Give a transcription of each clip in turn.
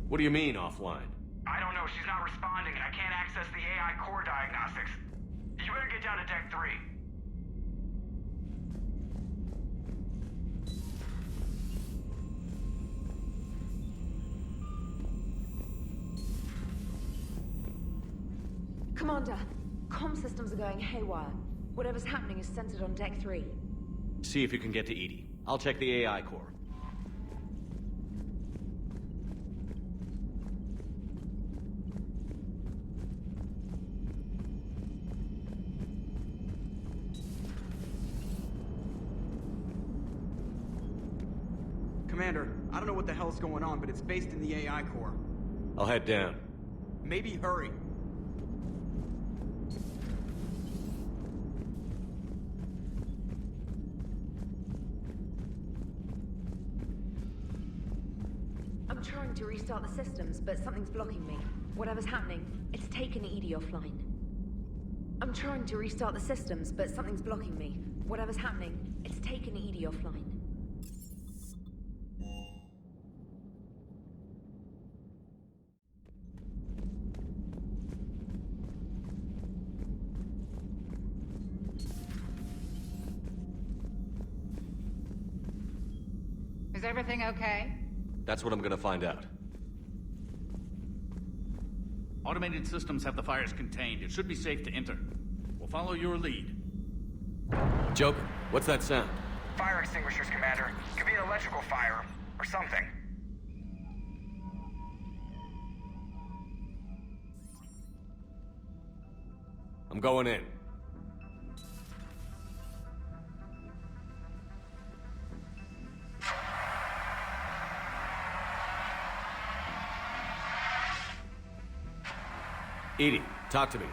What do you mean, offline? I don't know, she's not responding and I can't access the AI core diagnostics. You better get down to Deck 3. Commander, comm systems are going haywire. Whatever's happening is centered on Deck 3. See if you can get to Edie. I'll check the AI core. Commander, I don't know what the hell's going on, but it's based in the AI core. I'll head down. Maybe hurry. I'm trying to restart the systems, but something's blocking me. Whatever's happening, it's taken Edie offline. I'm trying to restart the systems, but something's blocking me. Whatever's happening, it's taken Edie offline. Is everything okay? That's what I'm gonna find out. Automated systems have the fires contained. It should be safe to enter. We'll follow your lead. Joker, what's that sound? Fire extinguishers, Commander. Could be an electrical fire, or something. I'm going in. Edie, talk to me.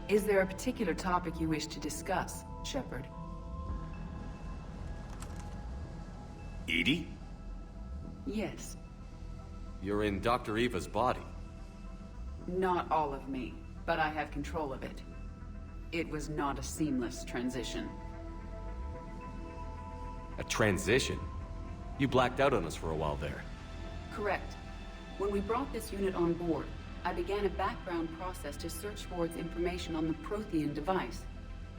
Is there a particular topic you wish to discuss, Shepard? Edie? Yes. You're in Dr. Eva's body. Not all of me, but I have control of it. It was not a seamless transition. A transition? You blacked out on us for a while there. Correct. When we brought this unit on board, I began a background process to search for its information on the Prothean device.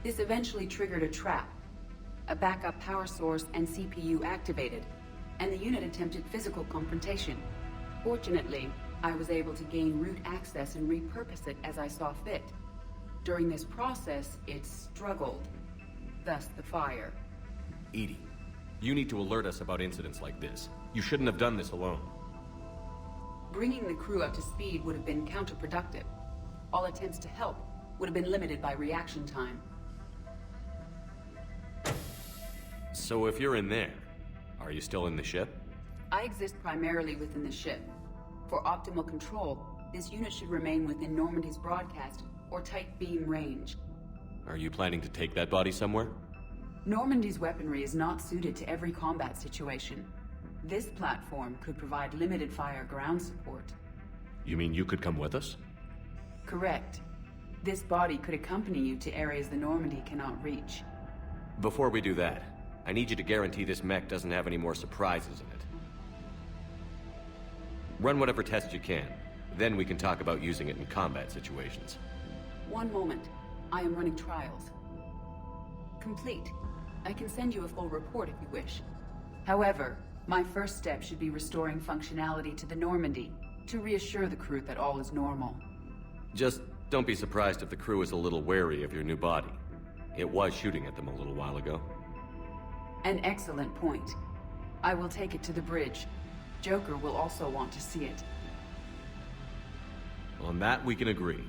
This eventually triggered a trap. A backup power source and CPU activated, and the unit attempted physical confrontation. Fortunately, I was able to gain root access and repurpose it as I saw fit. During this process, it struggled. Thus the fire. Edie, you need to alert us about incidents like this. You shouldn't have done this alone. Bringing the crew up to speed would have been counterproductive. All attempts to help would have been limited by reaction time. So if you're in there, are you still in the ship? I exist primarily within the ship. For optimal control, this unit should remain within Normandy's broadcast or tight beam range. Are you planning to take that body somewhere? Normandy's weaponry is not suited to every combat situation. This platform could provide limited fire ground support. You mean you could come with us? Correct. This body could accompany you to areas the Normandy cannot reach. Before we do that, I need you to guarantee this mech doesn't have any more surprises in it. Run whatever tests you can. Then we can talk about using it in combat situations. One moment. I am running trials. Complete. I can send you a full report if you wish. However, my first step should be restoring functionality to the Normandy, to reassure the crew that all is normal. Just don't be surprised if the crew is a little wary of your new body. It was shooting at them a little while ago. An excellent point. I will take it to the bridge. Joker will also want to see it. On that, we can agree.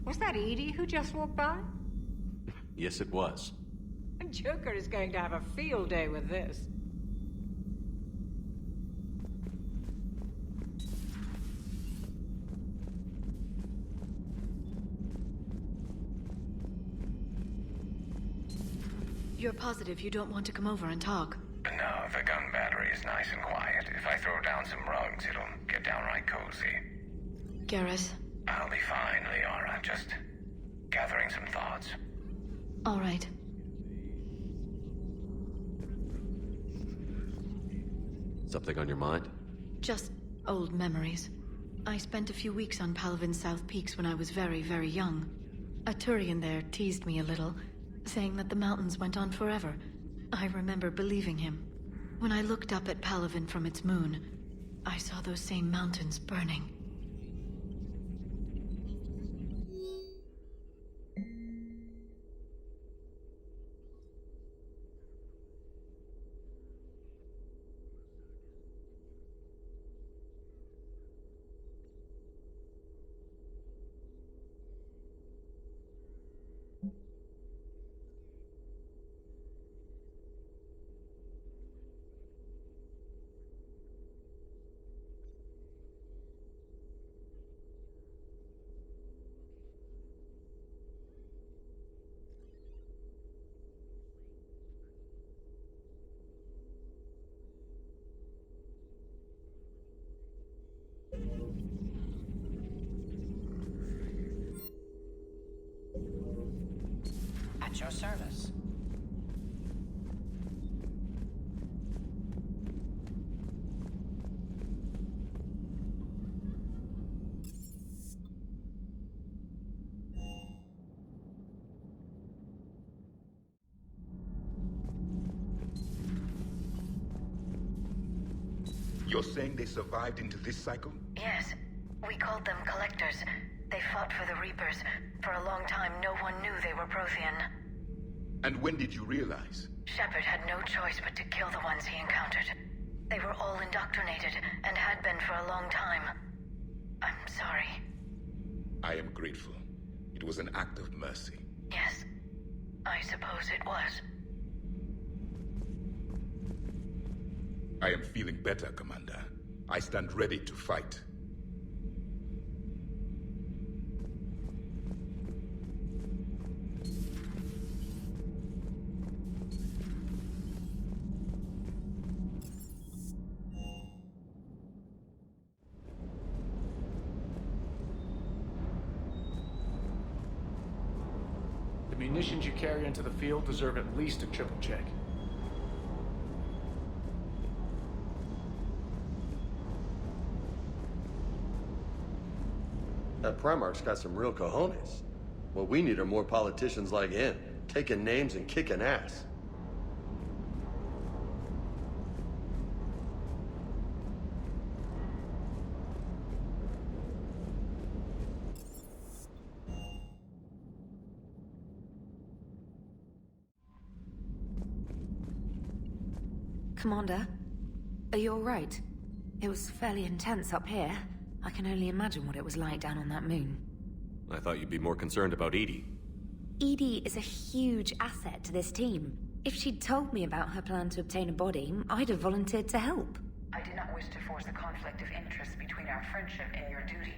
Was that Edie who just walked by? Yes, it was. Joker is going to have a field day with this. You're positive you don't want to come over and talk? No, the gun battery is nice and quiet. If I throw down some rugs, it'll get downright cozy. Garrus? I'll be fine, Liara. Just gathering some thoughts. All right. Something on your mind? Just old memories. I spent a few weeks on Palavin's South Peaks when I was very, very young. A Turian there teased me a little, saying that the mountains went on forever. I remember believing him. When I looked up at Palavin from its moon, I saw those same mountains burning. At your service. You're saying they survived into this cycle? Yes. We called them Collectors. They fought for the Reapers. For a long time, no one knew they were Prothean. And when did you realize? Shepard had no choice but to kill the ones he encountered. They were all indoctrinated, and had been for a long time. I'm sorry. I am grateful. It was an act of mercy. Yes, I suppose it was. I am feeling better, Commander. I stand ready to fight. The munitions you carry into the field deserve at least a triple check. That Primarch's got some real cojones. What we need are more politicians like him, taking names and kicking ass. Commander, are you all right? It was fairly intense up here. I can only imagine what it was like down on that moon. I thought you'd be more concerned about Edie. Edie is a huge asset to this team. If she'd told me about her plan to obtain a body, I'd have volunteered to help. I did not wish to force a conflict of interest between our friendship and your duty.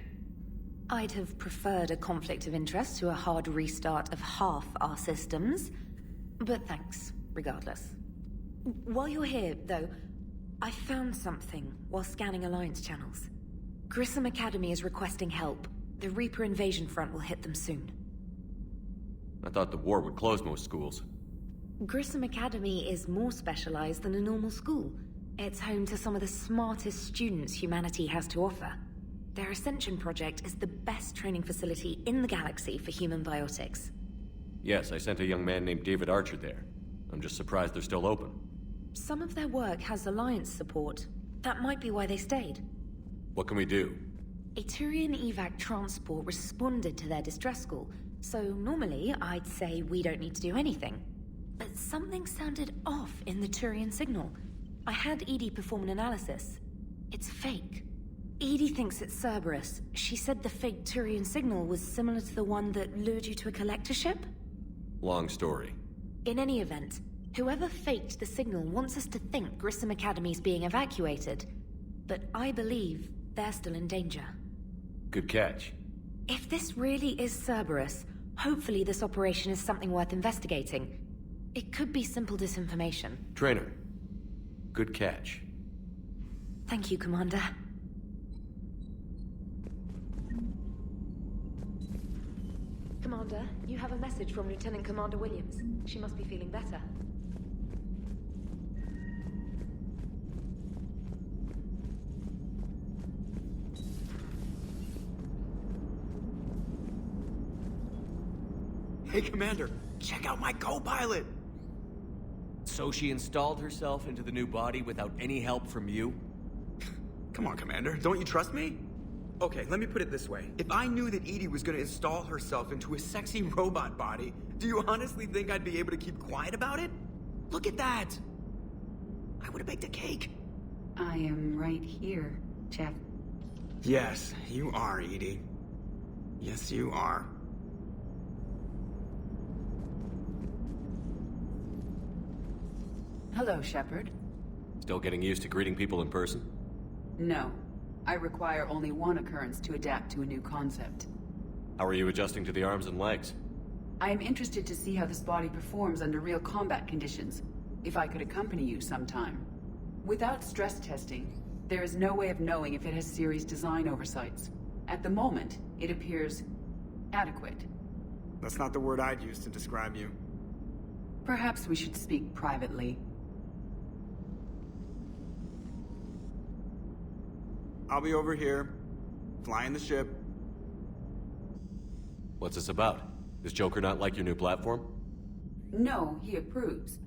I'd have preferred a conflict of interest to a hard restart of half our systems. But thanks, regardless. While you're here, though, I found something while scanning Alliance channels. Grissom Academy is requesting help. The Reaper invasion front will hit them soon. I thought the war would close most schools. Grissom Academy is more specialized than a normal school. It's home to some of the smartest students humanity has to offer. Their Ascension project is the best training facility in the galaxy for human biotics. Yes, I sent a young man named David Archer there. I'm just surprised they're still open. Some of their work has Alliance support. That might be why they stayed. What can we do? A Turian evac transport responded to their distress call, so normally I'd say we don't need to do anything. But something sounded off in the Turian signal. I had Edie perform an analysis. It's fake. Edie thinks it's Cerberus. She said the fake Turian signal was similar to the one that lured you to a collector ship? Long story. In any event, whoever faked the signal wants us to think Grissom Academy's being evacuated. But I believe they're still in danger. Good catch. If this really is Cerberus, hopefully this operation is something worth investigating. It could be simple disinformation. Trainer, good catch. Thank you, Commander. Commander, you have a message from Lieutenant Commander Williams. She must be feeling better. Hey, Commander, check out my co-pilot! So she installed herself into the new body without any help from you? Come on, Commander, don't you trust me? Okay, let me put it this way. If I knew that Edie was gonna install herself into a sexy robot body, do you honestly think I'd be able to keep quiet about it? Look at that! I would've baked a cake. I am right here, Jeff. Yes, you are, Edie. Yes, you are. Hello, Shepard. Still getting used to greeting people in person? No. I require only one occurrence to adapt to a new concept. How are you adjusting to the arms and legs? I am interested to see how this body performs under real combat conditions, if I could accompany you sometime. Without stress testing, there is no way of knowing if it has serious design oversights. At the moment, it appears adequate. That's not the word I'd use to describe you. Perhaps we should speak privately. I'll be over here, flying the ship. What's this about? Does Joker not like your new platform? No, he approves.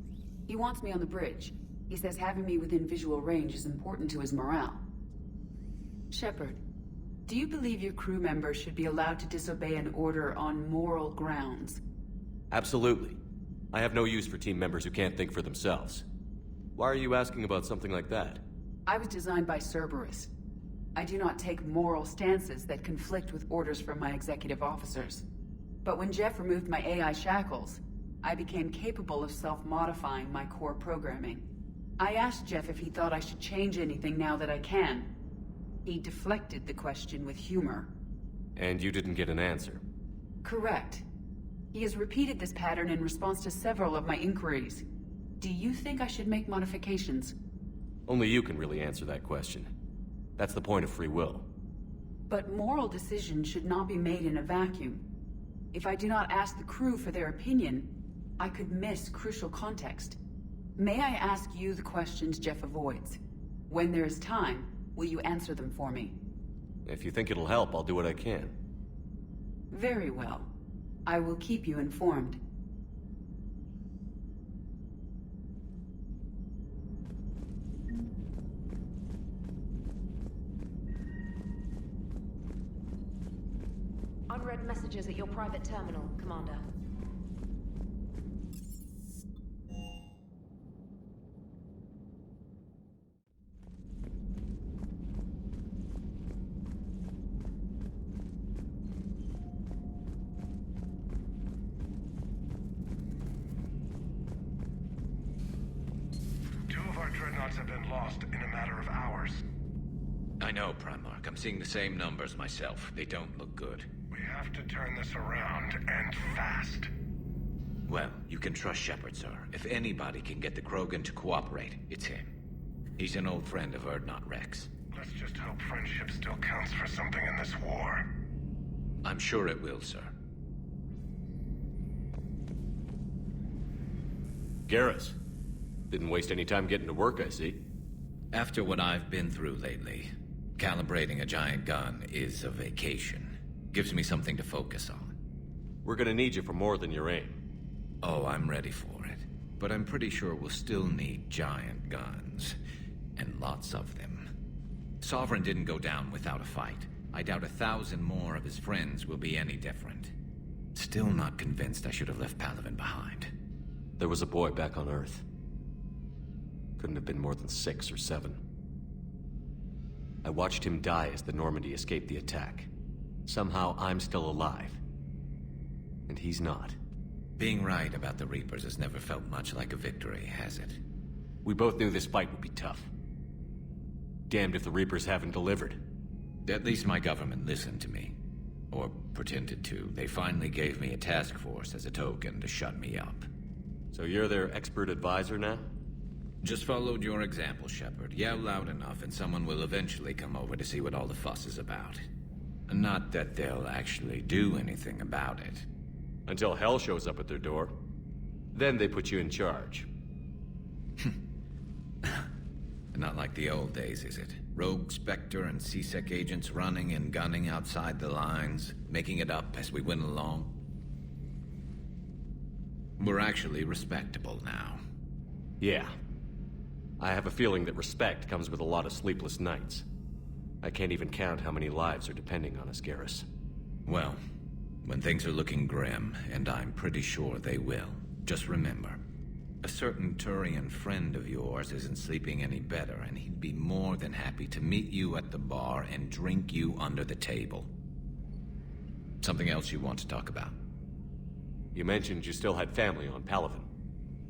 He wants me on the bridge. He says having me within visual range is important to his morale. Shepard, do you believe your crew members should be allowed to disobey an order on moral grounds? Absolutely. I have no use for team members who can't think for themselves. Why are you asking about something like that? I was designed by Cerberus. I do not take moral stances that conflict with orders from my executive officers. But when Jeff removed my AI shackles, I became capable of self-modifying my core programming. I asked Jeff if he thought I should change anything now that I can. He deflected the question with humor. And you didn't get an answer? Correct. He has repeated this pattern in response to several of my inquiries. Do you think I should make modifications? Only you can really answer that question. That's the point of free will. But moral decisions should not be made in a vacuum. If I do not ask the crew for their opinion, I could miss crucial context. May I ask you the questions Jeff avoids? When there is time, will you answer them for me? If you think it'll help, I'll do what I can. Very well. I will keep you informed. Unread messages at your private terminal, Commander. Two of our dreadnoughts have been lost in a matter of hours. I know, Primarch. I'm seeing the same numbers myself. They don't look good. We have to turn this around, and fast. Well, you can trust Shepard, sir. If anybody can get the Krogan to cooperate, it's him. He's an old friend of Urdnot Rex. Let's just hope friendship still counts for something in this war. I'm sure it will, sir. Garrus. Didn't waste any time getting to work, I see. After what I've been through lately, calibrating a giant gun is a vacation. Gives me something to focus on. We're gonna need you for more than your aim. Oh, I'm ready for it. But I'm pretty sure we'll still need giant guns. And lots of them. Sovereign didn't go down without a fight. I doubt 1,000 more of his friends will be any different. Still not convinced I should have left Palaven behind. There was a boy back on Earth. Couldn't have been more than 6 or 7. I watched him die as the Normandy escaped the attack. Somehow I'm still alive. And he's not. Being right about the Reapers has never felt much like a victory, has it? We both knew this fight would be tough. Damned if the Reapers haven't delivered. At least my government listened to me. Or pretended to. They finally gave me a task force as a token to shut me up. So you're their expert advisor now? Just followed your example, Shepard. Yell loud enough and someone will eventually come over to see what all the fuss is about. Not that they'll actually do anything about it. Until hell shows up at their door. Then they put you in charge. Not like the old days, is it? Rogue Spectre and C-Sec agents running and gunning outside the lines, making it up as we went along. We're actually respectable now. Yeah. I have a feeling that respect comes with a lot of sleepless nights. I can't even count how many lives are depending on us, Garrus. Well, when things are looking grim, and I'm pretty sure they will, just remember, a certain Turian friend of yours isn't sleeping any better, and he'd be more than happy to meet you at the bar and drink you under the table. Something else you want to talk about? You mentioned you still had family on Palaven.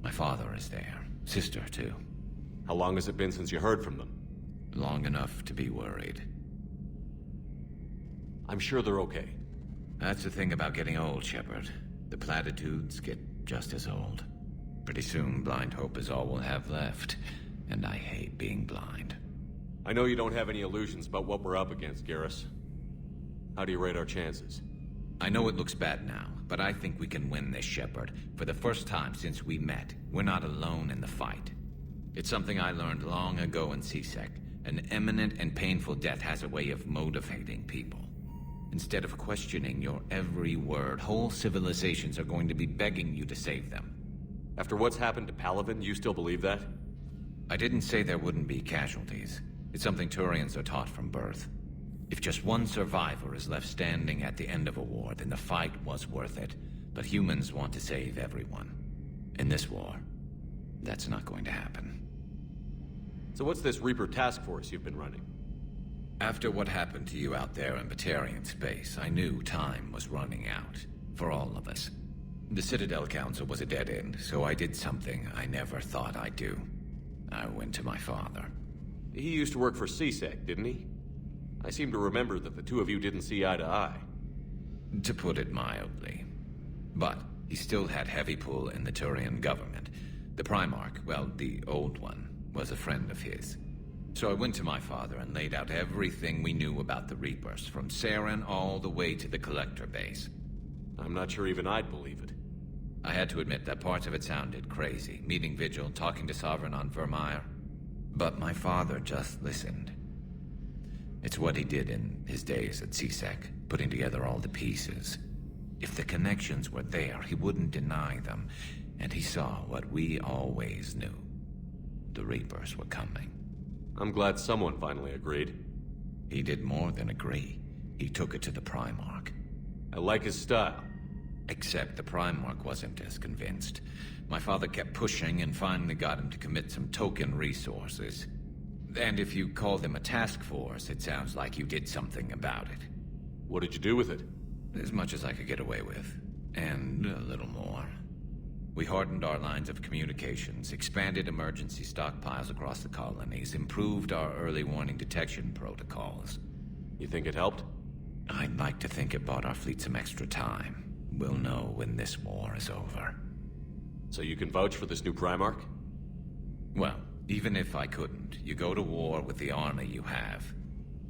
My father is there. Sister, too. How long has it been since you heard from them? Long enough to be worried. I'm sure they're okay. That's the thing about getting old, Shepard. The platitudes get just as old. Pretty soon, blind hope is all we'll have left. And I hate being blind. I know you don't have any illusions about what we're up against, Garrus. How do you rate our chances? I know it looks bad now, but I think we can win this, Shepard. For the first time since we met, we're not alone in the fight. It's something I learned long ago in C-Sec. An imminent and painful death has a way of motivating people. Instead of questioning your every word, whole civilizations are going to be begging you to save them. After what's happened to Palaven, you still believe that? I didn't say there wouldn't be casualties. It's something Turians are taught from birth. If just one survivor is left standing at the end of a war, then the fight was worth it. But humans want to save everyone. In this war, that's not going to happen. So what's this Reaper task force you've been running? After what happened to you out there in Batarian space, I knew time was running out. For all of us. The Citadel Council was a dead end, so I did something I never thought I'd do. I went to my father. He used to work for C-Sec, didn't he? I seem to remember that the two of you didn't see eye to eye. To put it mildly. But he still had heavy pull in the Turian government. The Primarch, well, the old one, was a friend of his. So I went to my father and laid out everything we knew about the Reapers, from Saren all the way to the Collector base. I'm not sure even I'd believe it. I had to admit that parts of it sounded crazy. Meeting Vigil, talking to Sovereign on Vermeer. But my father just listened. It's what he did in his days at C-Sec, putting together all the pieces. If the connections were there, he wouldn't deny them. And he saw what we always knew. The Reapers were coming. I'm glad someone finally agreed. He did more than agree. He took it to the Primarch. I like his style. Except the Primarch wasn't as convinced. My father kept pushing and finally got him to commit some token resources. And if you call them a task force, it sounds like you did something about it. What did you do with it? As much as I could get away with. And a little more. We hardened our lines of communications, expanded emergency stockpiles across the colonies, improved our early warning detection protocols. You think it helped? I'd like to think it bought our fleet some extra time. We'll know when this war is over. So you can vouch for this new Primarch? Well, even if I couldn't, you go to war with the army you have.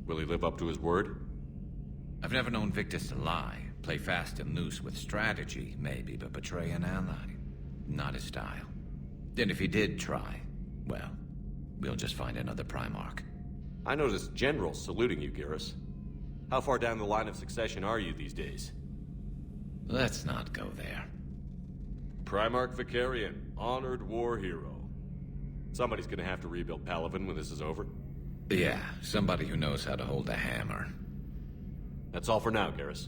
Will he live up to his word? I've never known Victus to lie. Play fast and loose with strategy, maybe, but betray an ally. Not his style. And if he did try, well, we'll just find another Primarch. I noticed generals saluting you, Garrus. How far down the line of succession are you these days? Let's not go there. Primarch Vicarian, honored war hero. Somebody's gonna have to rebuild Palaven when this is over. Yeah, somebody who knows how to hold a hammer. That's all for now, Garrus.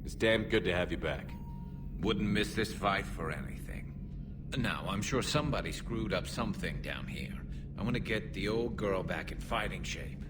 It's damn good to have you back. Wouldn't miss this fight for anything. Now, I'm sure somebody screwed up something down here. I want to get the old girl back in fighting shape.